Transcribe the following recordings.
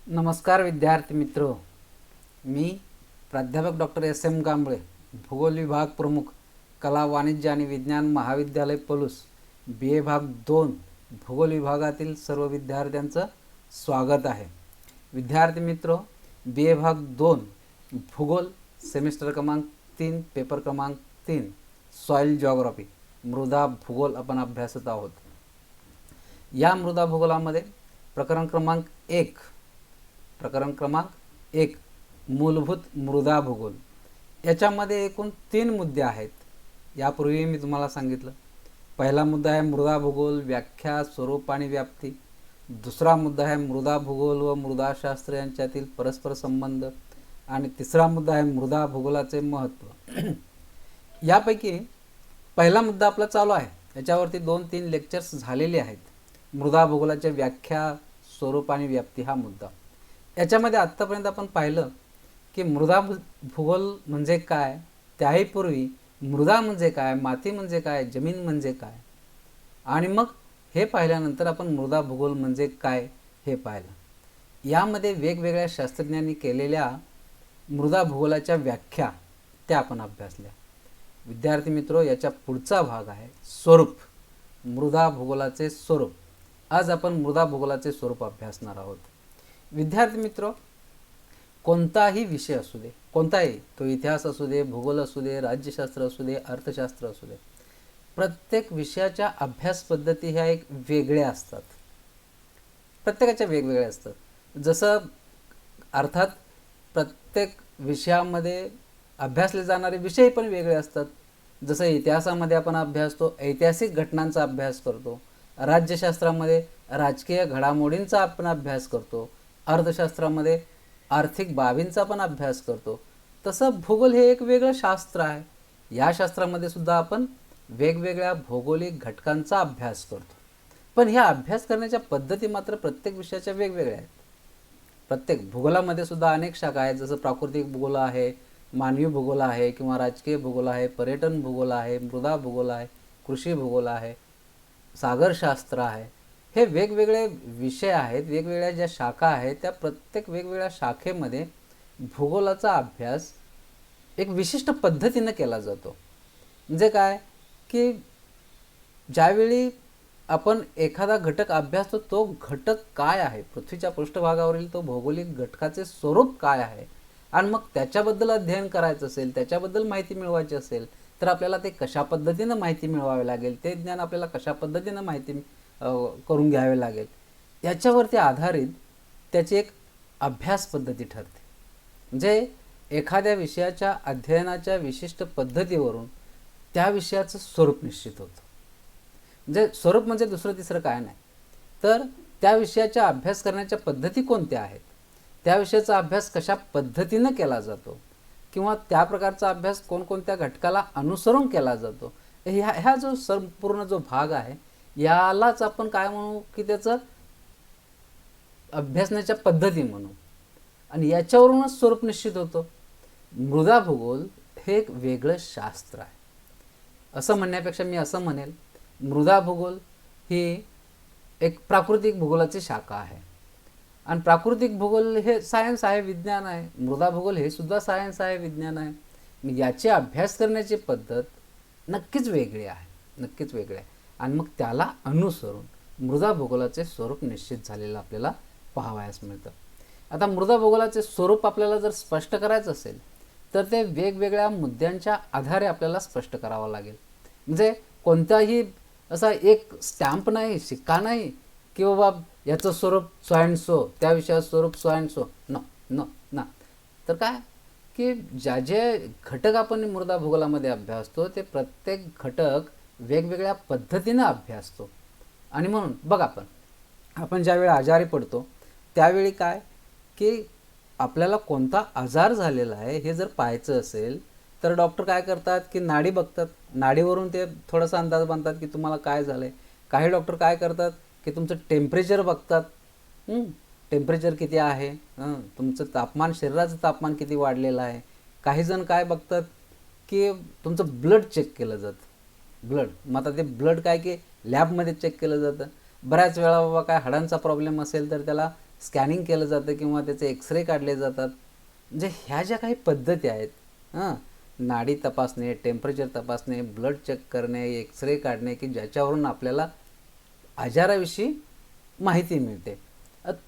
नमस्कार विद्यार्थी मित्रो, मी प्राध्यापक डॉक्टर एस एम कांबळे, भूगोल विभाग प्रमुख, कला वाणिज्य आणि विज्ञान महाविद्यालय पलूस, बी ए भाग 2 भूगोल विभागातील सर्व विद्यार्थ्यांचं स्वागत आहे. विद्यार्थी मित्रो, बी ए भाग 2 भूगोल सेमिस्टर क्रमांक 3 पेपर क्रमांक 3 सॉइल जिओग्राफी मृदा भूगोल आपण अभ्यासत आहोत. या मृदा भूगोलामध्ये प्रकरण क्रमांक 1 मूलभूत मृदा भूगोल. याच्यामध्ये एकूण 3 मुद्दे आहेत. यापूर्वी मी तुम्हाला सांगितलं. पहिला मुद्दा आहे मृदा भूगोल व्याख्या, स्वरूप आणि व्याप्ती. दुसरा मुद्दा आहे मृदा भूगोल व मृदाशास्त्र यांच्यातील परस्पर संबंध. आणि तिसरा मुद्दा आहे मृदा भूगोलाचे महत्त्व. यापैकी पहिला मुद्दा आपला चालू आहे. याच्यावरती 2-3 लेक्चर्स झालेले आहेत. मृदा भूगोलाच्या व्याख्या, स्वरूप आणि व्याप्ती हा मुद्दा. याच्यामध्ये आत्तापर्यंत आपण पाहिलं की मृदा भूगोल म्हणजे काय, त्याही पूर्वी मृदा म्हणजे काय, माती म्हणजे काय, जमीन म्हणजे काय, आणि मग हे पाहिल्यानंतर आपण मृदा भूगोल म्हणजे काय हे पाहिलं. यामध्ये वेगवेगळ्या शास्त्रज्ञांनी केलेल्या मृदा भूगोलाच्या व्याख्या त्या आपण अभ्यासल्या. विद्यार्थी मित्रो, याच्या पुढचा भाग आहे स्वरूप, मृदा भूगोलाचे स्वरूप. आज आपण मृदा भूगोलाचे स्वरूप अभ्यासणार आहोत. विद्यार्थी मित्रो, कोणताही विषय असू दे, कोणताही, तो इतिहास असू दे, भूगोल असू दे, राज्यशास्त्र असू दे, अर्थशास्त्र असू दे, प्रत्येक विषयाच्या अभ्यास पद्धती ह्या एक वेगळ्या असतात. प्रत्येकाच्या वेगवेगळ्या असतात. जसं अर्थात प्रत्येक विषयामध्ये अभ्यासले जाणारे विषय पण वेगळे असतात. जसं इतिहासामध्ये आपण अभ्यासतो, ऐतिहासिक घटनांचा अभ्यास करतो. राज्यशास्त्रामध्ये राजकीय घडामोडींचा आपण अभ्यास करतो. अर्थशास्त्रामध्ये आर्थिक बाबींचा पण अभ्यास करतो. तसं भूगोल हे एक वेगळं शास्त्र आहे. या शास्त्रामध्ये सुद्धा आपण वेगवेगळ्या भौगोलिक घटकांचा अभ्यास करतो. पण ह्या अभ्यास करण्याच्या पद्धती मात्र प्रत्येक विषयाच्या वेगवेगळ्या आहेत. प्रत्येक भूगोलामध्ये सुद्धा अनेक शाखा आहेत. जसं प्राकृतिक भूगोल आहे, मानवी भूगोल आहे, किंवा राजकीय भूगोल आहे, पर्यटन भूगोल आहे, मृदा भूगोल आहे, कृषी भूगोल आहे, सागरशास्त्र आहे. हे वेगवेगळे विषय आहेत. वेगवेगळ्या ज्या शाखा आहेत त्या प्रत्येक वेगवेगळ्या शाखेमध्ये भूगोलाचा अभ्यास एक विशिष्ट पद्धतीनं केला जातो. म्हणजे काय की ज्यावेळी आपण एखादा घटक अभ्यासतो, तो घटक काय आहे, पृथ्वीच्या पृष्ठभागावरील तो भौगोलिक घटकाचे स्वरूप काय आहे, आणि मग त्याच्याबद्दल अध्ययन करायचं असेल, त्याच्याबद्दल माहिती मिळवायची असेल, तर आपल्याला ते कशा पद्धतीनं माहिती मिळवावे लागेल, ते ज्ञान आपल्याला कशा पद्धतीनं माहिती करून घ्यावे लागेल, याच्यावरती आधारित त्याची एक अभ्यास पद्धती ठरते. म्हणजे एखाद्या विषयाच्या अध्ययनाच्या विशिष्ट पद्धतीवरून त्या विषयाचं स्वरूप निश्चित होतं. म्हणजे स्वरूप म्हणजे दुसरं तिसरं काय नाही, तर त्या विषयाचा अभ्यास करण्याच्या पद्धती कोणत्या आहेत, त्या विषयाचा अभ्यास कशा पद्धतीनं केला जातो, किंवा त्या प्रकारचा अभ्यास कोणकोणत्या घटकाला अनुसरून केला जातो, ह्या जो संपूर्ण जो भाग आहे यालाच आपण काय म्हणू की त्याचं अभ्यासण्याच्या पद्धती म्हणू, आणि याच्यावरूनच स्वरूप निश्चित होतं. मृदा भूगोल हे एक वेगळं शास्त्र आहे. असं म्हणण्यापेक्षा मी असं म्हणेल, मृदा भूगोल ही एक प्राकृतिक भूगोलाची शाखा आहे. आणि प्राकृतिक भूगोल हे सायन्स आहे, विज्ञान आहे. मृदा भूगोल हे सुद्धा सायन्स आहे, विज्ञान आहे. याचे अभ्यास करण्याची पद्धत नक्कीच वेगळी आहे, नक्कीच वेगळी आहे. आणि मग त्याला अनुसरून मृदा भूगोलाचे स्वरूप निश्चित झालेलं आपल्याला पाहावयास मिळतं. आता मृदा भूगोलाचे स्वरूप आपल्याला जर स्पष्ट करायचं असेल तर ते वेगवेगळ्या मुद्द्यांच्या आधारे आपल्याला स्पष्ट करावं लागेल. म्हणजे कोणताही असा एक स्टॅम्प नाही, शिक्का नाही की बाबा याचं स्वरूप सो अँड सो, त्या विषयाचं स्वरूप सो अँड सो, ना. तर काय की ज्या जे घटक आपण मृदा भूगोलामध्ये अभ्यासतो ते प्रत्येक घटक वेगवेगळ्या पद्धतीनं अभ्यासतो. आणि म्हणून बघा, आपण ज्यावेळी आजारी पडतो त्यावेळी काय की आपल्याला कोणता आजार झालेला आहे हे जर पाहायचं असेल तर डॉक्टर काय करतात की नाडी बघतात. नाडीवरून ते थोडासा अंदाज बांधतात की तुम्हाला काय झालं आहे. काही डॉक्टर काय करतात की तुमचं टेम्परेचर बघतात. टेम्परेचर किती आहे, तुमचं तापमान, शरीराचं तापमान किती वाढलेलं आहे. काही जण काय बघतात की तुमचं ब्लड चेक केलं जातं. ब्लड, मग आता ते ब्लड काय की लॅबमध्ये चेक केलं जातं. बऱ्याच वेळा बाबा काय हाडांचा प्रॉब्लेम असेल तर त्याला स्कॅनिंग केलं जातं किंवा त्याचे एक्सरे काढले जातात. म्हणजे ह्या ज्या काही पद्धती आहेत, नाडी तपासणे, टेम्परेचर तपासणे, ब्लड चेक करणे, एक्सरे काढणे, की ज्याच्यावरून आपल्याला आजाराविषयी माहिती मिळते.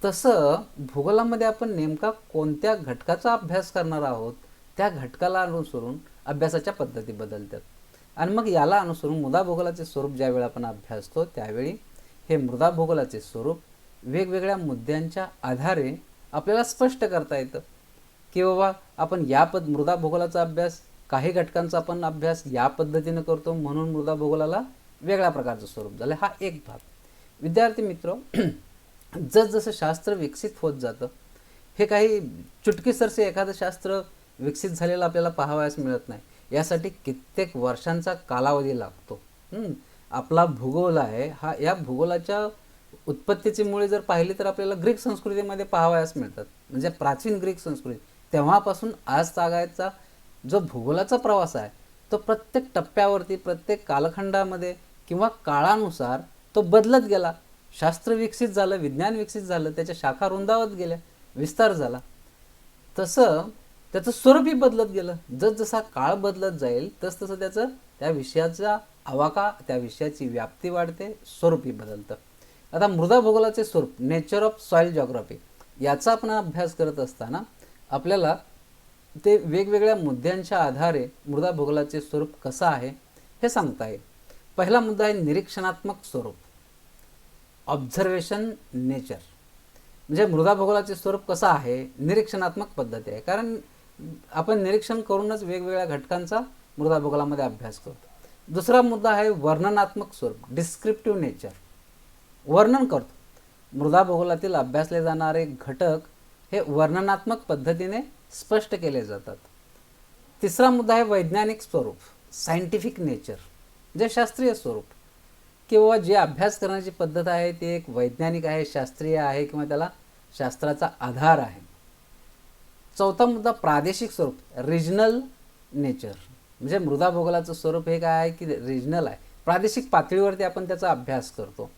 तसं भूगोलामध्ये आपण नेमका कोणत्या घटकाचा अभ्यास करणार आहोत, त्या घटकाला अनुसरून अभ्यासाच्या पद्धती बदलतात. आणि मग याला अनुसरून मृदा भूगोलाचे स्वरूप ज्यावेळी आपण अभ्यासतो त्यावेळी हे मृदा भूगोलाचे स्वरूप वेगवेगळ्या मुद्द्यांच्या आधारे आपल्याला स्पष्ट करता येतं, की बाबा आपण मृदा भूगोलाचा अभ्यास, काही घटकांचा आपण अभ्यास या पद्धतीनं करतो म्हणून मृदा भूगोलाला वेगळ्या प्रकारचं स्वरूप झालं. हा एक भाग. विद्यार्थी मित्र, जसजसं शास्त्र विकसित होत जातं, हे काही चुटकीसरसे एखादं शास्त्र विकसित झालेलं आपल्याला पाहावयास मिळत नाही. यासाठी कित्येक वर्षांचा कालावधी लागतो. आपला भूगोल आहे हा, या भूगोलाच्या उत्पत्तीची मुळे जर पाहिली तर आपल्याला ग्रीक संस्कृतीमध्ये पाहावयास मिळतात. म्हणजे प्राचीन ग्रीक संस्कृती तेव्हापासून आज तागायचा जो भूगोलाचा प्रवास आहे तो प्रत्येक टप्प्यावरती, प्रत्येक कालखंडामध्ये किंवा काळानुसार तो बदलत गेला. शास्त्र विकसित झालं, विज्ञान विकसित झालं, त्याच्या शाखा रुंदावत गेल्या, विस्तार झाला. तसं त्याचं स्वरूपही बदलत गेलं. जसजसा काळ बदलत जाईल तसतसं त्याचं त्या विषयाचा आवाका, त्या विषयाची व्याप्ती वाढते, स्वरूपही बदलतं. आता मृदा भूगोलाचे स्वरूप, नेचर ऑफ सॉइल जॉग्राफी, याचा आपण अभ्यास करत असताना आपल्याला ते वेगवेगळ्या मुद्द्यांच्या आधारे मृदा भूगोलाचे स्वरूप कसं आहे हे सांगता येईल. पहिला मुद्दा आहे निरीक्षणात्मक स्वरूप, ऑब्झर्वेशन नेचर. म्हणजे मृदा भूगोलाचे स्वरूप कसं आहे, निरीक्षणात्मक पद्धती आहे. कारण आपण निरीक्षण करूनच वेगवेगळ्या घटकांचा मृदा भूगोलामध्ये अभ्यास करतो. दुसरा मुद्दा आहे वर्णनात्मक स्वरूप, डिस्क्रिप्टिव्ह नेचर. वर्णन करतो. मृदा भूगोलातील अभ्यासले जाणारे घटक हे वर्णनात्मक पद्धतीने स्पष्ट केले जातात. तिसरा मुद्दा आहे वैज्ञानिक स्वरूप, सायंटिफिक नेचर. जे शास्त्रीय स्वरूप, किंवा जे अभ्यास करण्याची पद्धत आहे ती एक वैज्ञानिक आहे, शास्त्रीय आहे, किंवा त्याला शास्त्राचा आधार आहे. चौथा मुद्दा प्रादेशिक स्वरूप, रिजनल नेचर. म्हणजे मृदा भूगोलाचं स्वरूप हे काय आहे की रिजनल आहे, प्रादेशिक पातळीवरती आपण त्याचा अभ्यास करतो.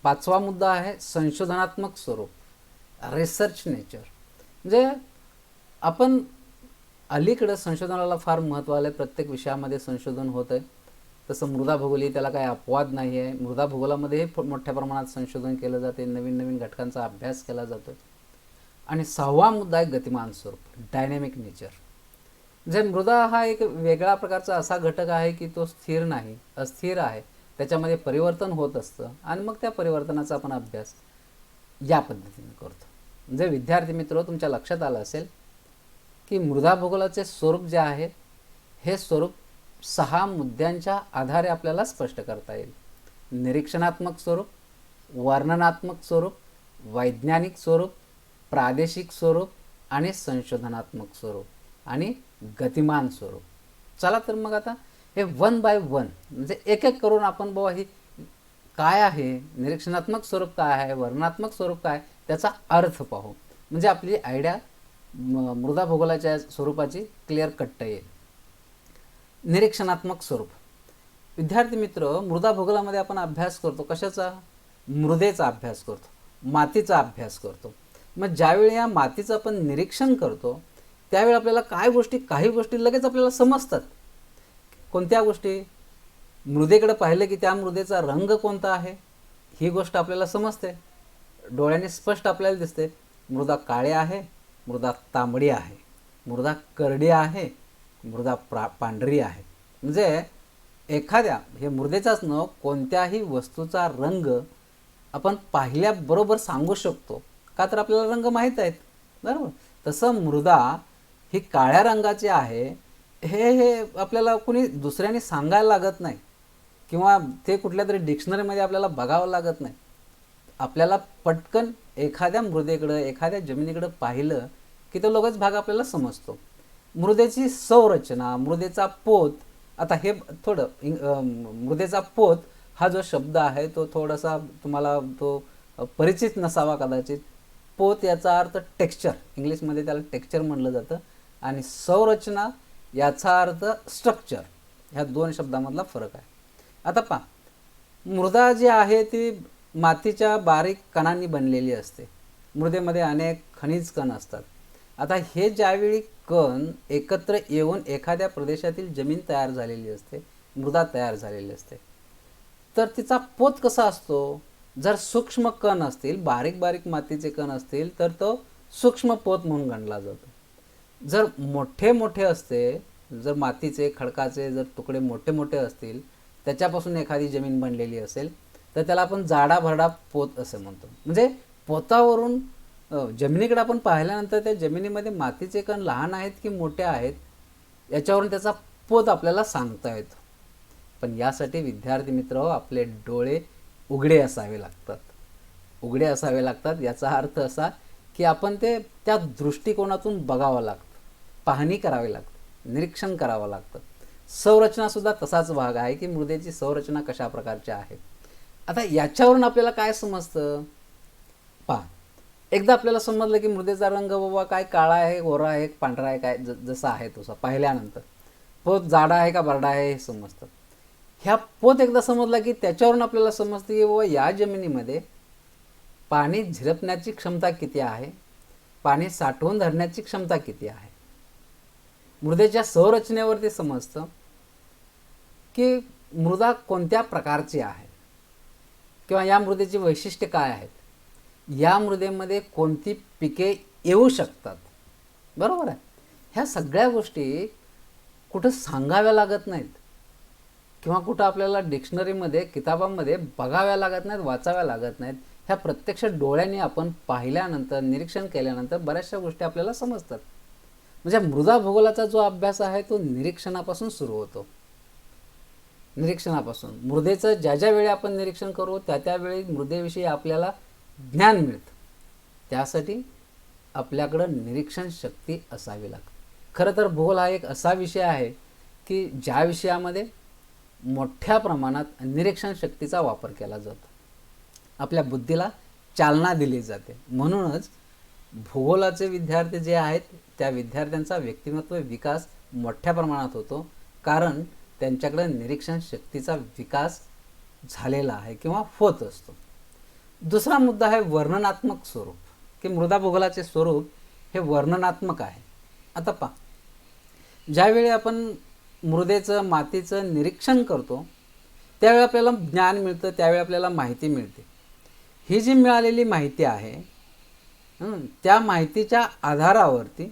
पाचवा मुद्दा आहे संशोधनात्मक स्वरूप, रिसर्च नेचर. म्हणजे आपण अलीकडं संशोधनाला फार महत्त्व आलं आहे, प्रत्येक विषयामध्ये संशोधन होत आहे. तसं मृदा भूगोल त्याला काही अपवाद नाही आहे. मृदा भूगोलामध्ये मोठ्या प्रमाणात संशोधन केलं जाते, नवीन नवीन घटकांचा अभ्यास केला जातो. आणि सहावा मुद्दा आहे गतिमान स्वरूप, डायनॅमिक नेचर. म्हणजे मृदा हा एक वेगळा प्रकारचा असा घटक आहे की तो स्थिर नाही, अस्थिर आहे, त्याच्यामध्ये परिवर्तन होत असतं आणि मग त्या परिवर्तनाचा आपण अभ्यास या पद्धतीने करतो. म्हणजे विद्यार्थी मित्र, तुमच्या लक्षात आलं असेल की मृदा भूगोलाचे स्वरूप जे आहे हे स्वरूप 6 मुद्द्यांच्या आधारे आपल्याला स्पष्ट करता येईल. निरीक्षणात्मक स्वरूप, वर्णनात्मक स्वरूप, वैज्ञानिक स्वरूप, प्रादेशिक स्वरूप आणि संशोधनात्मक स्वरूप आणि गतिमान स्वरूप. चला तर मग आता हे 1 बाय 1 म्हणजे एक एक करून आपण बाबा ही काय आहे, निरीक्षणात्मक स्वरूप काय आहे, वर्णनात्मक स्वरूप काय, त्याचा अर्थ पाहू. म्हणजे आपली आयडिया मृदा भूगोलाच्या स्वरूपाची क्लिअर कट्ट येईल. निरीक्षणात्मक स्वरूप. विद्यार्थी मित्र, मृदा भूगोलामध्ये आपण अभ्यास करतो कशाचा, मृदेचा अभ्यास करतो, मातीचा अभ्यास करतो. मग ज्यावेळी या मातीचं आपण निरीक्षण करतो त्यावेळी आपल्याला काही गोष्टी लगेच आपल्याला समजतात. कोणत्या गोष्टी? मृदेकडे पाहिलं की त्या मृदेचा रंग कोणता आहे ही गोष्ट आपल्याला समजते, डोळ्याने स्पष्ट आपल्याला दिसते. मृदा काळी आहे, मृदा तांबडी आहे, मृदा करडी आहे, मृदा पांढरी आहे. म्हणजे एखाद्या हे मृदेचाच न कोणत्याही वस्तूचा रंग आपण पाहिल्याबरोबर सांगू शकतो, का तर आपल्याला रंग माहीत आहेत, बरोबर. तसं मृदा ही काळ्या रंगाची आहे हे आपल्याला कोणी दुसऱ्याने सांगायला लागत नाही किंवा ते कुठल्या तरी डिक्शनरीमध्ये आपल्याला बघावं लागत नाही. आपल्याला पटकन एखाद्या मृदेकडं, एखाद्या जमिनीकडं पाहिलं की तो लगेच भाग आपल्याला समजतो. मृदेची संरचना, मृदेचा पोत. आता हे थोडं मृदेचा पोत हा जो शब्द आहे तो थोडासा तुम्हाला तो परिचित नसावा कदाचित. पोत याचा अर्थ टेक्स्चर, इंग्लिशमध्ये त्याला टेक्स्चर म्हटलं जातं, आणि संरचना याचा अर्थ स्ट्रक्चर. ह्या 2 शब्दांमधला फरक आहे. आता पहा, मृदा जी आहे ती मातीच्या बारीक कणांनी बनलेली असते. मृदेमध्ये अनेक खनिज कण असतात. आता हे ज्यावेळी कण एकत्र येऊन एखाद्या प्रदेशातील जमीन तयार झालेली असते, मृदा तयार झालेली असते, तर तिचा पोत कसा असतो? जर सूक्ष्म कण असतील, बारीक बारीक मातीचे कण असतील, तर तो सूक्ष्म पोत म्हणून गणला जातो. जर मोठे मोठे असते, जर मातीचे खडकाचे जर तुकडे मोठे मोठे असतील, त्याच्यापासून एखादी जमीन बनलेली असेल, तर त्याला आपण जाडा भरडा पोत असे म्हणतो. म्हणजे पोतावरून जमिनीकडे आपण पाहिल्यानंतर त्या जमिनीमध्ये मातीचे कण लहान आहेत की मोठे आहेत याच्यावरून त्याचा पोत आपल्याला सांगता येतो. पण यासाठी विद्यार्थी मित्र आपले डोळे उघडे असावे लागतात. उघडे असावे लागतात याचा अर्थ असा की आपण ते त्या दृष्टिकोनातून बघावं लागतं, पाहणी करावी लागते, निरीक्षण करावं लागतं. संरचनासुद्धा तसाच भाग आहे की मृदेची संरचना कशा प्रकारची आहे. आता याच्यावरून आपल्याला काय समजतं? पहा, एकदा आपल्याला समजलं की मृदेचा रंग बाबा काय काळा आहे, गोरा आहे, पांढरा आहे, काय जसा आहे तसा पाहिल्यानंतर पोत जाडा आहे का बरडा आहे हे समजतं. ह्या पोत एकदा समजला की त्याच्यावरून आपल्याला समजतं की बाबा या जमिनीमध्ये पाणी झिरपण्याची क्षमता किती आहे, पाणी साठवून धरण्याची क्षमता किती आहे. मृदेच्या संरचनेवरती समजतं की मृदा कोणत्या प्रकारची आहे किंवा या मृदेची वैशिष्ट्ये काय आहेत, या मृदेमध्ये कोणती पिके येऊ शकतात. बरोबर आहे. ह्या सगळ्या गोष्टी कुठं सांगाव्या लागत नाहीत किंवा कुठं आपल्याला डिक्शनरीमध्ये किताबांमध्ये बघाव्या लागत नाहीत, वाचाव्या लागत नाहीत. ह्या प्रत्यक्ष डोळ्यांनी आपण पाहिल्यानंतर, निरीक्षण केल्यानंतर बऱ्याचशा गोष्टी आपल्याला समजतात. म्हणजे मृदा भूगोलाचा जो अभ्यास आहे तो निरीक्षणापासून सुरू होतो. निरीक्षणापासून मृदेचं ज्या ज्या वेळी आपण निरीक्षण करू त्या त्यावेळी मृदेविषयी आपल्याला ज्ञान मिळतं. त्यासाठी आपल्याकडं निरीक्षण शक्ती असावी लागते. खरं तर भूगोल हा एक असा विषय आहे की ज्या विषयामध्ये मोठ्या प्रमाणात निरीक्षण शक्तीचा वापर केला जातो, आपल्या बुद्धीला चालना दिली जाते. म्हणूनच भूगोलाचे विद्यार्थी जे आहेत त्या विद्यार्थ्यांचा व्यक्तिमत्व विकास मोठ्या प्रमाणात होतो, कारण त्यांच्याकडे निरीक्षण शक्तीचा विकास झालेला आहे किंवा होत असतो. दुसरा मुद्दा आहे वर्णनात्मक स्वरूप, की मृदा भूगोलाचे स्वरूप हे वर्णनात्मक आहे. आता पहा, ज्यावेळी आपण मृदेचं मातीचं निरीक्षण करतो त्यावेळी आपल्याला ज्ञान मिळतं, त्यावेळी आपल्याला माहिती मिळते. ही जी मिळालेली माहिती आहे त्या माहितीच्या आधारावरती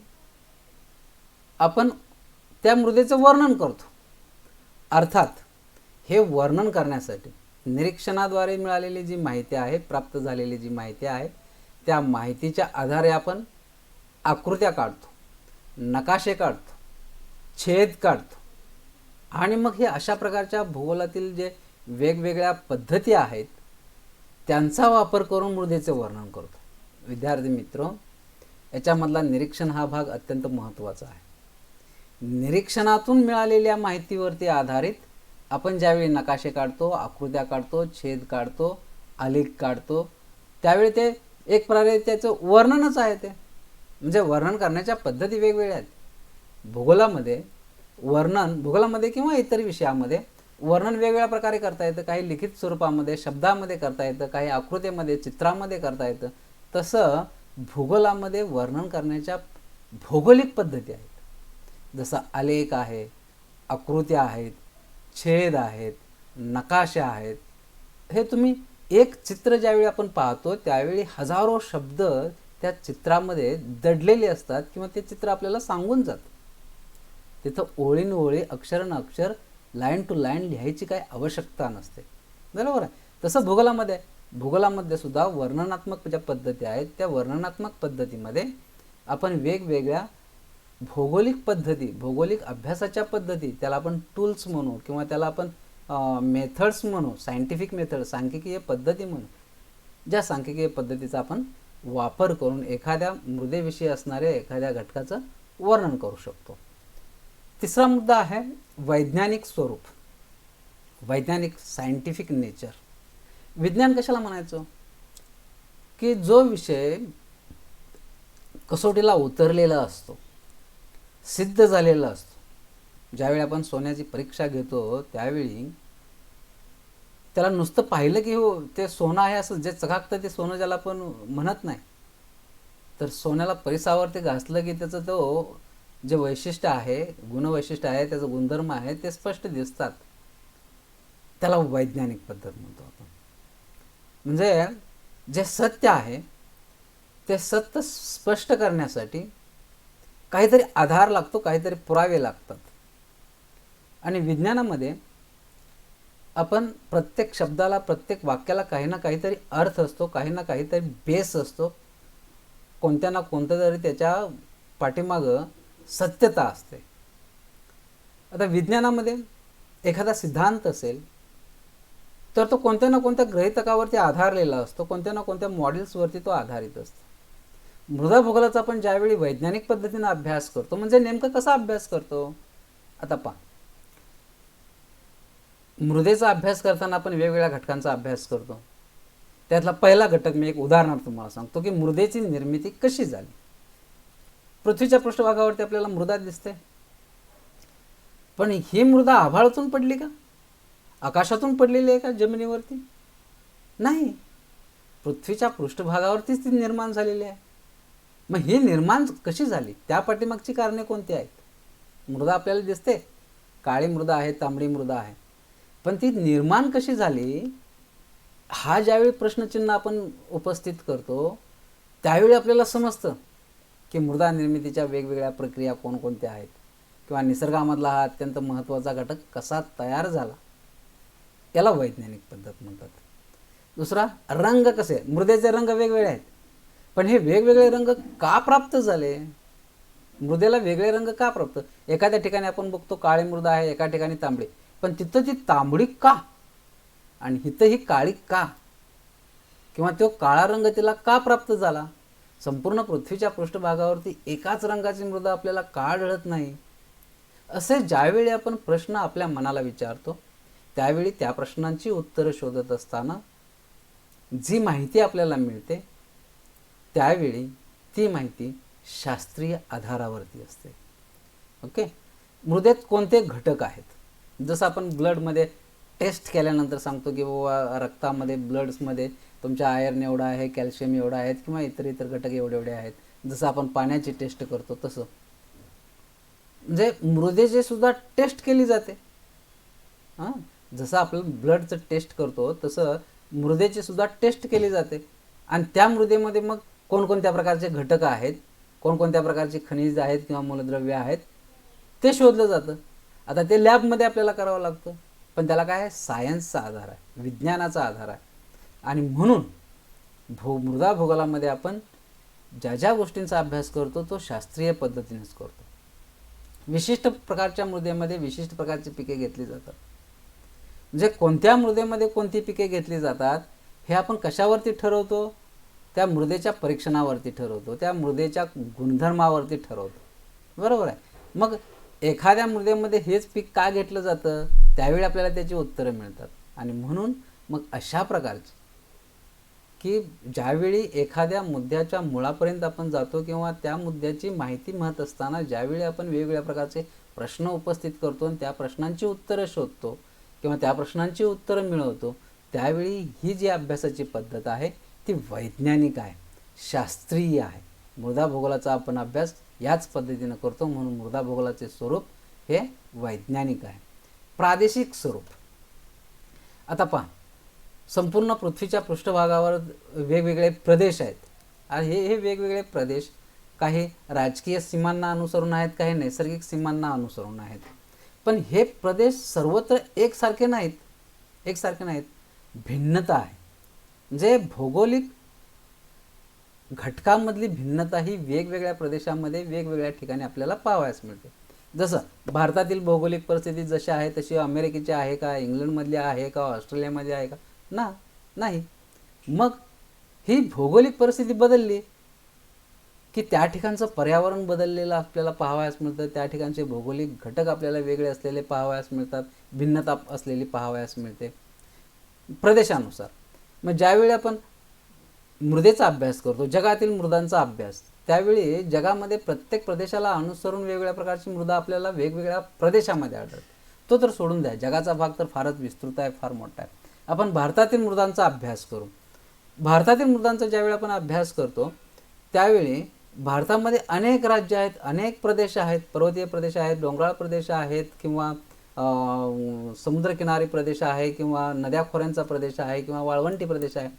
आपण त्या मृदेचं वर्णन करतो. अर्थात हे वर्णन करण्यासाठी निरीक्षणाद्वारे मिळालेली जी माहिती आहे, प्राप्त झालेली जी माहिती आहे, त्या माहितीच्या आधारे आपण आकृत्या काढतो, नकाशे काढतो, छेद काढतो आणि मग हे अशा प्रकारच्या भूगोलातील जे वेगवेगळ्या पद्धती आहेत त्यांचा वापर करून मृदेचे वर्णन करतो. विद्यार्थी मित्र, याच्यामधला निरीक्षण हा भाग अत्यंत महत्त्वाचा आहे. निरीक्षणातून मिळालेल्या माहितीवरती आधारित आपण ज्यावेळी नकाशे काढतो, आकृत्या काढतो, छेद काढतो, आलेख काढतो, त्यावेळी ते एक प्रकारे त्याचं वर्णनच आहे. ते म्हणजे वर्णन करण्याच्या पद्धती वेगवेगळ्या आहेत. भूगोलामध्ये भूगोलामध्ये किंवा इतर विषयामध्ये वर्णन वेगवेगळ्या प्रकारे करता येतं. काही लिखित स्वरूपामध्ये, शब्दामध्ये करता येतं, काही आकृतीमध्ये, चित्रामध्ये करता येतं. तसं भूगोलामध्ये वर्णन करण्याच्या भौगोलिक पद्धती आहेत. जसं आलेख आहे, आकृत्या आहेत, छेद आहेत, नकाशा आहेत. हे तुम्ही एक चित्र ज्यावेळी आपण पाहतो त्यावेळी हजारो शब्द त्या चित्रामध्ये दडलेले असतात किंवा ते चित्र आपल्याला सांगून जातं. तिथं ओळींओळी, अक्षर न अक्षर, लाईन टू लाईन लिहायची काही आवश्यकता नसते. बरोबर आहे. तसं भूगोलामध्ये सुद्धा वर्णनात्मक ज्या पद्धती आहेत त्या वर्णनात्मक पद्धतीमध्ये आपण वेगवेगळ्या भौगोलिक पद्धती, भौगोलिक अभ्यासाच्या पद्धती, त्याला आपण टूल्स म्हणू किंवा त्याला आपण मेथड्स म्हणू, सायंटिफिक मेथड, सांख्यिकीय पद्धती म्हणू, ज्या सांख्यिकीय पद्धतीचा आपण वापर करून एखाद्या मृदेविषयी असणाऱ्या एखाद्या घटकाचं वर्णन करू शकतो. तिसरा मुद्दा आहे वैज्ञानिक स्वरूप, वैज्ञानिक, सायंटिफिक नेचर. विज्ञान कशाला म्हणायचं? की जो विषय कसोटीला उतरलेला असतो, सिद्ध झालेला असतो. ज्यावेळी आपण सोन्याची परीक्षा घेतो त्यावेळी त्याला नुसतं पाहिलं की हो ते सोनं आहे असं जे चकाकतं ते सोनं ज्याला आपण म्हणत नाही. तर सोन्याला परिसावरती घासलं की त्याचं तो जे वैशिष्ट्य आहे, गुणवैशिष्ट्य आहे, त्याचं गुणधर्म आहे ते स्पष्ट दिसतात. त्याला वैज्ञानिक पद्धत म्हणतो आपण. म्हणजे जे सत्य आहे ते सत्य स्पष्ट करण्यासाठी काहीतरी आधार लागतो, काहीतरी पुरावे लागतात. आणि विज्ञानामध्ये आपण प्रत्येक शब्दाला, प्रत्येक वाक्याला काही ना काहीतरी अर्थ असतो, काही ना काहीतरी बेस असतो, कोणत्या ना कोणत्या तरी त्याच्या पाठीमागं सत्यता असते. आता विज्ञानामध्ये एखादा सिद्धांत असेल तर तो कोणत्या ना कोणत्या गृहीतकावरती आधारलेला असतो, कोणत्या ना कोणत्या मॉडेल्सवरती तो आधारित असतो. मृदा भूगोलाचा आपण ज्यावेळी वैज्ञानिक पद्धतीने अभ्यास करतो, म्हणजे नेमकं कसा अभ्यास करतो? आता पहा, मृदेचा अभ्यास करताना आपण वेगवेगळ्या घटकांचा अभ्यास करतो. त्यातला पहिला घटक मी एक उदाहरणार्थ तुम्हाला सांगतो की मृदेची निर्मिती कशी झाली. पृथ्वीच्या पृष्ठभागावरती आपल्याला मृदा दिसते, पण ही मृदा आभाळातून पडली का, आकाशातून पडलेली आहे का जमिनीवरती? नाही, पृथ्वीच्या पृष्ठभागावरतीच ती निर्माण झालेली आहे. मग ही निर्माण कशी झाली, त्या पाठीमागची कारणे कोणती आहेत? मृदा आपल्याला दिसते, काळी मृदा आहे, तांबडी मृदा आहे, पण ती निर्माण कशी झाली हा ज्यावेळी प्रश्नचिन्ह आपण उपस्थित करतो त्यावेळी आपल्याला समजतं की मृदा निर्मितीच्या वेगवेगळ्या प्रक्रिया कोणकोणत्या आहेत, किंवा निसर्गामधला हा अत्यंत महत्त्वाचा घटक कसा तयार झाला. याला वैज्ञानिक पद्धत म्हणतात. दुसरा, रंग कसे, मृदेचे रंग वेगवेगळे आहेत, पण हे वेगवेगळे रंग का प्राप्त झाले? मृदेला वेगळे रंग का प्राप्त? एखाद्या ठिकाणी आपण बघतो काळी मृदा आहे, एका ठिकाणी तांबडी, पण तिथं ती तांबडी का आणि इथं ही काळी का, किंवा तो काळा रंग तिला का प्राप्त झाला? संपूर्ण पृथ्वीच्या पृष्ठभागावरती एकाच रंगाची मृदा आपल्याला का आढळत नाही? असे ज्यावेळी आपण प्रश्न आपल्या मनाला विचारतो त्यावेळी त्या प्रश्नांची उत्तरं शोधत असताना जी माहिती आपल्याला मिळते त्यावेळी ती माहिती शास्त्रीय आधारावरती असते. ओके, मृदेत कोणते घटक आहेत? जसं आपण ब्लडमध्ये टेस्ट केल्यानंतर सांगतो की बाबा रक्तामध्ये, ब्लड्समध्ये तुमच्या आयर्न एवढा आहे, कॅल्शियम एवढा आहेत, किंवा इतर घटक एवढे एवढे आहेत. जसं आपण पाण्याची टेस्ट करतो तसं म्हणजे मृदेची सुद्धा टेस्ट केली जाते. हां, जसं आपण ब्लडचं टेस्ट करतो तसं मृदेची सुद्धा टेस्ट केली जाते. आणि त्या मृदेमध्ये मग कोणकोणत्या प्रकारचे घटक आहेत, कोणकोणत्या प्रकारची खनिज आहेत किंवा मूलद्रव्य आहेत ते शोधलं जातं. आता ते लॅबमध्ये आपल्याला करावं लागतं, पण त्याला काय आहे? सायन्सचा आधार आहे, विज्ञानाचा आधार आहे. आणि म्हणून मृदा भूगोलामध्ये आपण ज्या ज्या गोष्टींचा अभ्यास करतो तो शास्त्रीय पद्धतीनेच करतो. विशिष्ट प्रकारच्या मृदेमध्ये विशिष्ट प्रकारची पिके घेतली जातात. म्हणजे कोणत्या मृदेमध्ये कोणती पिके घेतली जातात हे आपण कशावरती ठरवतो? त्या मृदेच्या परीक्षणावरती ठरवतो, त्या मृदेच्या गुणधर्मावरती ठरवतो. बरोबर आहे. मग एखाद्या मृदेमध्ये हेच पीक का घेतलं जातं त्यावेळी आपल्याला त्याची उत्तरं मिळतात. आणि म्हणून मग अशा प्रकारची की ज्यावेळी एखाद्या मुद्द्याच्या मुळापर्यंत आपण जातो किंवा त्या मुद्द्याची माहिती माहीत असताना ज्यावेळी आपण वेगवेगळ्या प्रकारचे प्रश्न उपस्थित करतो आणि त्या प्रश्नांची उत्तरं शोधतो किंवा त्या प्रश्नांची उत्तरं मिळवतो त्यावेळी ही जी अभ्यासाची पद्धत आहे ती वैज्ञानिक आहे, शास्त्रीय आहे. मृदा भूगोलाचा आपण अभ्यास याच पद्धतीनं करतो, म्हणून मृदा भूगोलाचे स्वरूप हे वैज्ञानिक आहे. प्रादेशिक स्वरूप, आता पहा, संपूर्ण पृथ्वीच्या पृष्ठभागावर वेगवेगळे प्रदेश आहेत. आणि हे वेगवेगळे प्रदेश काही राजकीय सीमांना अनुसरून आहेत, काही नैसर्गिक सीमांना अनुसरून आहेत. पण हे प्रदेश सर्वत्र एकसारखे नाहीत, भिन्नता आहे. म्हणजे भौगोलिक घटकांमधली भिन्नता ही वेगवेगळ्या प्रदेशांमध्ये वेगवेगळ्या ठिकाणी आपल्याला पाहावयास मिळते. जसं भारतातील भौगोलिक परिस्थिती जशी आहे तशी अमेरिकेची आहे का, इंग्लंडमधली आहे का, ऑस्ट्रेलियामध्ये आहे का? नाही. मग ही भौगोलिक परिस्थिती बदलली की त्या ठिकाणचं पर्यावरण बदललेलं आपल्याला पाहावयास मिळतं, त्या ठिकाणचे भौगोलिक घटक आपल्याला वेगळे असलेले पाहावयास मिळतात, भिन्नता असलेली पाहावयास मिळते प्रदेशानुसार. मग ज्यावेळी आपण मृदेचा अभ्यास करतो, जगातील मृदांचा अभ्यास, त्यावेळी जगामध्ये प्रत्येक प्रदेशाला अनुसरून वेगवेगळ्या प्रकारची मृदा आपल्याला वेगवेगळ्या प्रदेशामध्ये आढळते. तो तर सोडून द्या, जगाचा भाग तर फारच विस्तृत आहे, फार मोठा आहे. आपण भारतातील मृदांचा अभ्यास करू. भारतातील मृदांचा ज्यावेळी आपण अभ्यास करतो त्यावेळी भारतामध्ये अनेक राज्य आहेत, अनेक प्रदेश आहेत, पर्वतीय प्रदेश आहेत, डोंगराळ प्रदेश आहेत, किंवा समुद्रकिनारी प्रदेश आहे, किंवा नद्याखोऱ्यांचा प्रदेश आहे, किंवा वाळवंटी प्रदेश आहे.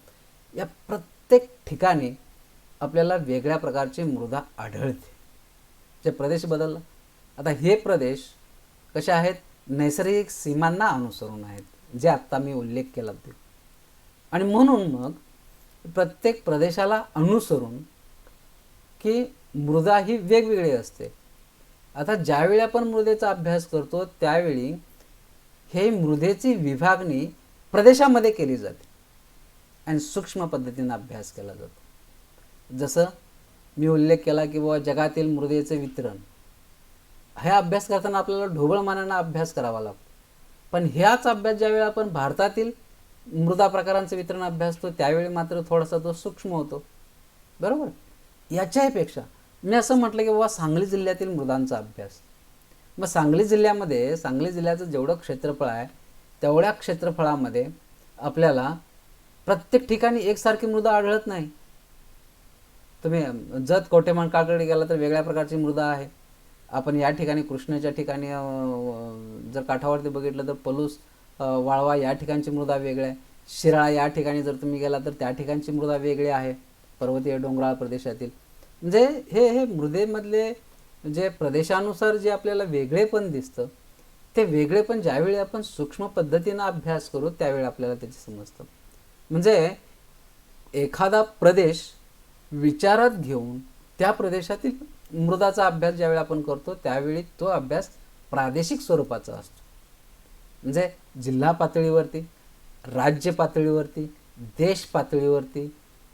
या प्रत्येक ठिकाणी आपल्याला वेगळ्या प्रकारची मृदा आढळते. जे प्रदेश बदलला, आता हे प्रदेश कसे आहेत, नैसर्गिक सीमांना अनुसरून आहेत, जे आत्ता मी उल्लेख केला ते. आणि म्हणून मग प्रत्येक प्रदेशाला अनुसरून की मृदा ही वेगवेगळी असते. आता ज्यावेळी आपण मृदेचा अभ्यास करतो त्यावेळी हे मृदेची विभागणी प्रदेशामध्ये केली जाते आणि सूक्ष्म पद्धतीने अभ्यास केला जातो. जसं मी उल्लेख केला की बाबा जगातील मृदेचे वितरण, हे अभ्यास करताना आपल्याला ढोबळमानाने अभ्यास करावा लागतो. पण ह्याच अभ्यास ज्यावेळी आपण भारतातील मृदा प्रकारांचे वितरण अभ्यासतो त्यावेळी मात्र थोडासा तो सूक्ष्म होतो, बरोबर. याच्यापेक्षा मी असं म्हटलं की बाबा सांगली जिल्ह्यातील मृदांचा अभ्यास. मग सांगली जिल्ह्यामध्ये, सांगली जिल्ह्याचं जेवढं क्षेत्रफळ आहे तेवढ्या क्षेत्रफळामध्ये आपल्याला प्रत्येक ठिकाणी एकसारखी मृदा आढळत नाही. तुम्ही जत कवठेमहांकाळकडे गेला तर वेगळ्या प्रकारची मृदा आहे. आपण या ठिकाणी कृष्णेच्या ठिकाणी जर काठावरती बघितलं तर पलूस, वाळवा या ठिकाणची मृदा वेगळी आहे. शिराळा या ठिकाणी जर तुम्ही गेला तर त्या ठिकाणची मृदा वेगळी आहे, पर्वतीय डोंगराळ प्रदेशातील. म्हणजे हे मृदेमधले जे प्रदेशानुसार जे आपल्याला वेगळेपण दिसतं, ते वेगळेपण ज्यावेळी आपण सूक्ष्म पद्धतीनं अभ्यास करू त्यावेळी आपल्याला त्याचे समजतं. म्हणजे एखादा प्रदेश विचारात घेऊन त्या प्रदेशातील मृदाचा अभ्यास ज्यावेळी आपण करतो त्यावेळी तो अभ्यास प्रादेशिक स्वरूपाचा असतो. म्हणजे जिल्हा पातळीवरती, राज्य पातळीवरती, देश पातळीवरती,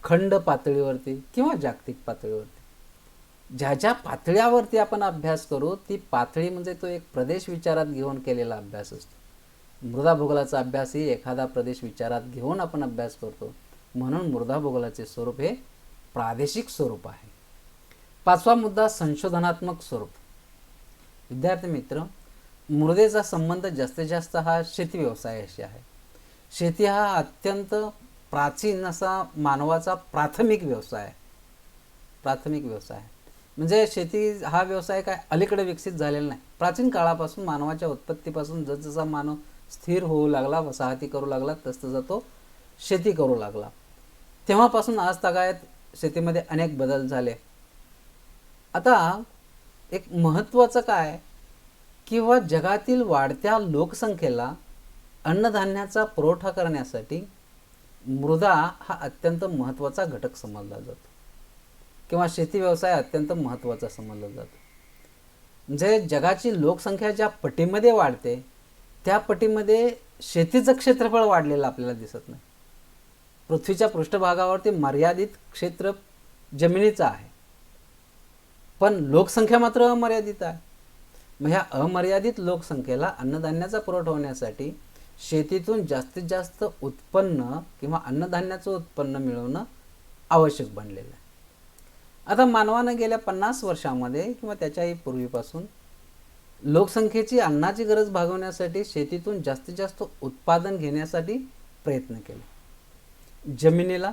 खंड पातळीवरती किंवा जागतिक पातळीवरती ज्या ज्या पातळ्यावरती आपण अभ्यास करू ती पातळी म्हणजे तो एक प्रदेश विचारात घेऊन केलेला अभ्यास असतो. मृदा भूगोलाचा अभ्यास ही एखादा प्रदेश विचारात घेऊन आपण अभ्यास करतो, म्हणून मृदा भूगोलाचे स्वरूप हे प्रादेशिक स्वरूप आहे. पाचवा मुद्दा, संशोधनात्मक स्वरूप. विद्यार्थी मित्र, मृदेचा संबंध जास्तीत जास्त हा शेती व्यवसायाशी आहे. शेती हा अत्यंत प्राचीन असा मानवाचा प्राथमिक व्यवसाय आहे. प्राथमिक व्यवसाय म्हणजे शेती हा व्यवसाय काय अलीकडे विकसित झालेला नाही. प्राचीन काळापासून मानवाच्या उत्पत्तीपासून जसजसा मानव स्थिर होऊ लागला, वसाहती करू लागला, तसतसा तो शेती करू लागला. तेव्हापासून आज तागायत शेतीमध्ये अनेक बदल झाले. आता एक महत्त्वाचं काय, किंवा जगातील वाढत्या लोकसंख्येला अन्नधान्याचा पुरवठा करण्यासाठी मृदा हा अत्यंत महत्त्वाचा घटक समजला जातो, किंवा शेती व्यवसाय अत्यंत महत्त्वाचा समजला जातो. म्हणजे जगाची लोकसंख्या ज्या पटीमध्ये वाढते त्या पटीमध्ये शेतीचं क्षेत्रफळ वाढलेलं आपल्याला दिसत नाही. पृथ्वीच्या पृष्ठभागावरती मर्यादित क्षेत्र जमिनीचं आहे, पण लोकसंख्या मात्र अमर्यादित आहे. मग ह्या अमर्यादित लोकसंख्येला अन्नधान्याचा पुरवठा होण्यासाठी शेतीतून जास्तीत जास्त उत्पन्न किंवा अन्नधान्याचं उत्पन्न मिळवणं आवश्यक बनलेलं आहे. आता मानवानं गेल्या 50 वर्षामध्ये किंवा त्याच्याही पूर्वीपासून लोकसंख्येची अन्नाची गरज भागवण्यासाठी शेतीतून जास्तीत जास्त उत्पादन घेण्यासाठी प्रयत्न केले. जमिनीला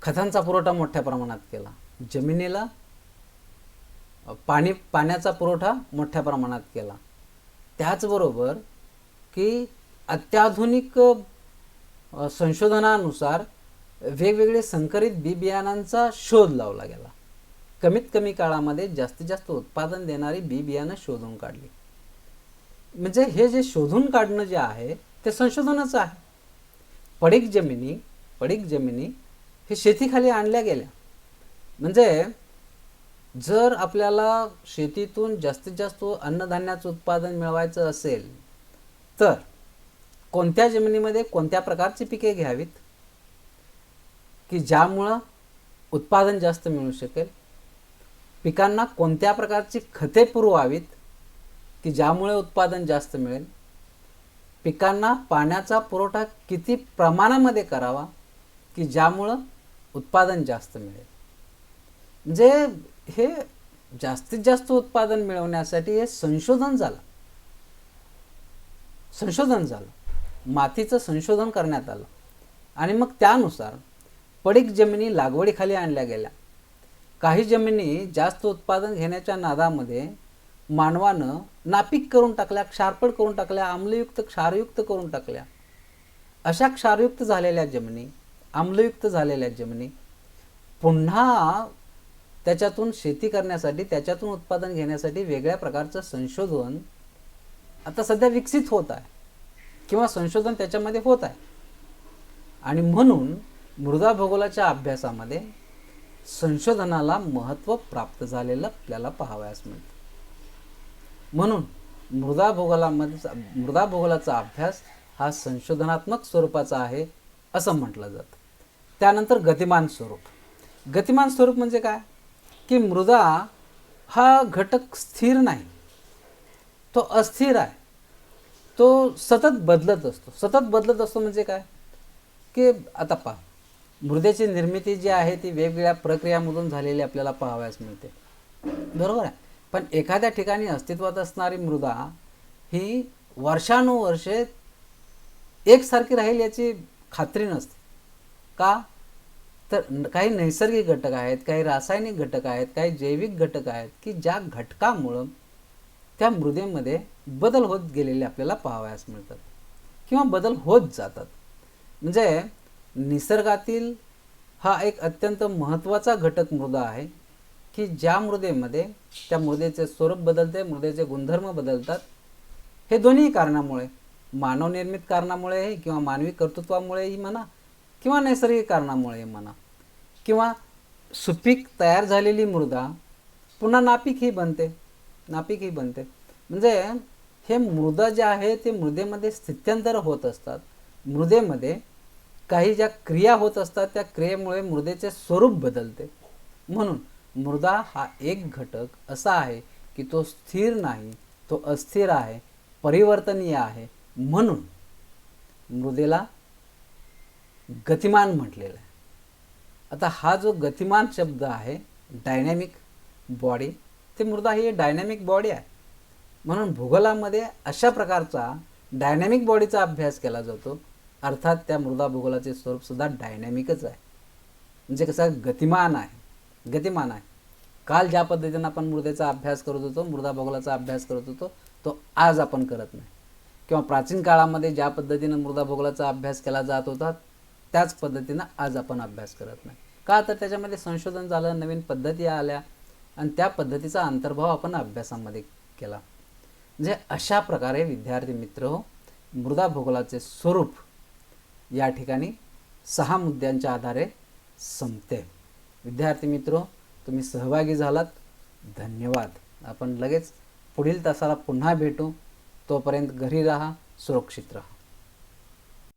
खतांचा पुरवठा मोठ्या प्रमाणात केला, जमिनीला पाण्याचा पुरवठा मोठ्या प्रमाणात केला. त्याचबरोबर की अत्याधुनिक संशोधनानुसार वेगवेगळे संकरित बी बियाणांचा शोध लावला गेला. कमीत कमी काळामध्ये जास्तीत जास्त उत्पादन देणारी बी बियाणं शोधून काढली. म्हणजे हे जे शोधून काढणं जे आहे ते संशोधनच आहे. पडीक जमिनी हे शेतीखाली आणल्या गेल्या. म्हणजे जर आपल्याला शेतीतून जास्तीत जास्त अन्नधान्याचं उत्पादन मिळवायचं असेल तर कोणत्या जमिनीमध्ये कोणत्या प्रकारची पिके घ्यावीत की ज्यामुळं उत्पादन जास्त मिळू शकेल, पिकांना कोणत्या प्रकारची खते पुरवावीत की ज्यामुळे उत्पादन जास्त मिळेल, पिकांना पाण्याचा पुरवठा किती प्रमाणामध्ये करावा की ज्यामुळं उत्पादन जास्त मिळेल. म्हणजे हे जास्तीत जास्त उत्पादन मिळवण्यासाठी हे संशोधन झालं. मातीचं संशोधन करण्यात आलं आणि मग त्यानुसार पडीक जमिनी लागवडीखाली आणल्या गेल्या. काही जमिनी जास्त उत्पादन घेण्याच्या नादामध्ये मानवानं नापीक करून टाकल्या, क्षारपड करून टाकल्या, आम्लयुक्त क्षारयुक्त करून टाकल्या. अशा क्षारयुक्त झालेल्या जमिनी, आम्लयुक्त झालेल्या जमिनी पुन्हा त्याच्यातून शेती करण्यासाठी, त्याच्यातून उत्पादन घेण्यासाठी वेगळ्या प्रकारचं संशोधन आता सध्या विकसित होत आहे किंवा संशोधन त्याच्यामध्ये होत आहे. आणि म्हणून मृदा भूगोलाच्या अभ्यासामध्ये संशोधनाला महत्त्व प्राप्त झालेलं आपल्याला पाहावयास मिळतं. म्हणून मृदा भूगोलाचा अभ्यास हा संशोधनात्मक स्वरूपाचा आहे असं म्हटलं जातं. त्यानंतर गतिमान स्वरूप. गतिमान स्वरूप म्हणजे काय की मृदा हा घटक स्थिर नाही, तो अस्थिर आहे, तो सतत बदलत असतो. सतत बदलत असतो म्हणजे काय की आता पहा, मृदेची निर्मिती जी आहे ती वेगवेगळ्या प्रक्रियामधून झालेली आपल्याला पाहावयास मिळते, बरोबर आहे. पण एखाद्या ठिकाणी अस्तित्वात असणारी मृदा ही वर्षानुवर्षे एकसारखी राहील याची खात्री नसते. का तर काही नैसर्गिक घटक आहेत, काही रासायनिक घटक आहेत, काही जैविक घटक आहेत की ज्या घटकामुळं त्या मृदेमध्ये बदल होत गेलेले आपल्याला पाहावयास मिळतात किंवा बदल होत जातात. म्हणजे निसर्गातील हा एक अत्यंत महत्त्वाचा घटक मृदा आहे की ज्या मृदेमध्ये त्या मृदेचे स्वरूप बदलते, मृदेचे गुणधर्म बदलतात. हे दोन्ही कारणामुळे, मानवनिर्मित कारणामुळे किंवा मानवी कर्तृत्वामुळेही म्हणा किंवा नैसर्गिक कारणामुळे म्हणा, किंवा सुपीक तयार झालेली मृदा पुन्हा नापीकही बनते. म्हणजे हे मृदा जे आहे ते मृदेमध्ये स्थित्यंतर होत असतात. मृदेमध्ये काही ज्या क्रिया होत असतात त्या क्रियेमुळे मृदेचे स्वरूप बदलते. म्हणून मृदा हा एक घटक असा आहे की तो स्थिर नाही, तो अस्थिर आहे, परिवर्तनीय आहे. म्हणून मृदेला गतिमान म्हटलेलं आहे. आता हा जो गतिमान शब्द आहे, डायनॅमिक बॉडी, ते मृदा ही डायनॅमिक बॉडी आहे. म्हणून भूगोलामध्ये अशा प्रकारचा डायनॅमिक बॉडीचा अभ्यास केला जातो. अर्थात त्या मृदा भूगोलाचे स्वरूपसुद्धा डायनॅमिकच आहे, म्हणजे कसं गतिमान आहे. काल ज्या पद्धतीनं आपण मृदेचा अभ्यास करत होतो, मृदा भूगोलाचा अभ्यास करत होतो, तो आज आपण करत नाही. किंवा प्राचीन काळामध्ये ज्या पद्धतीनं मृदा भूगोलाचा अभ्यास केला जात होता त्याच पद्धतीनं आज आपण अभ्यास करत नाही. का तर त्याच्यामध्ये संशोधन झालं, नवीन पद्धती आल्या आणि त्या पद्धतीचा अंतर्भाव आपण अभ्यासामध्ये केला. म्हणजे अशा प्रकारे विद्यार्थी मित्र, मृदा भूगोलाचे स्वरूप या ठिकाणी 6 मुद्द्यांच्या आधारे संपते. विद्यार्थी मित्र, तुम्ही सहभागी झालात, धन्यवाद. आपण लगेच पुढील तासाला पुन्हा भेटू. तोपर्यंत घरी राहा, सुरक्षित राहा.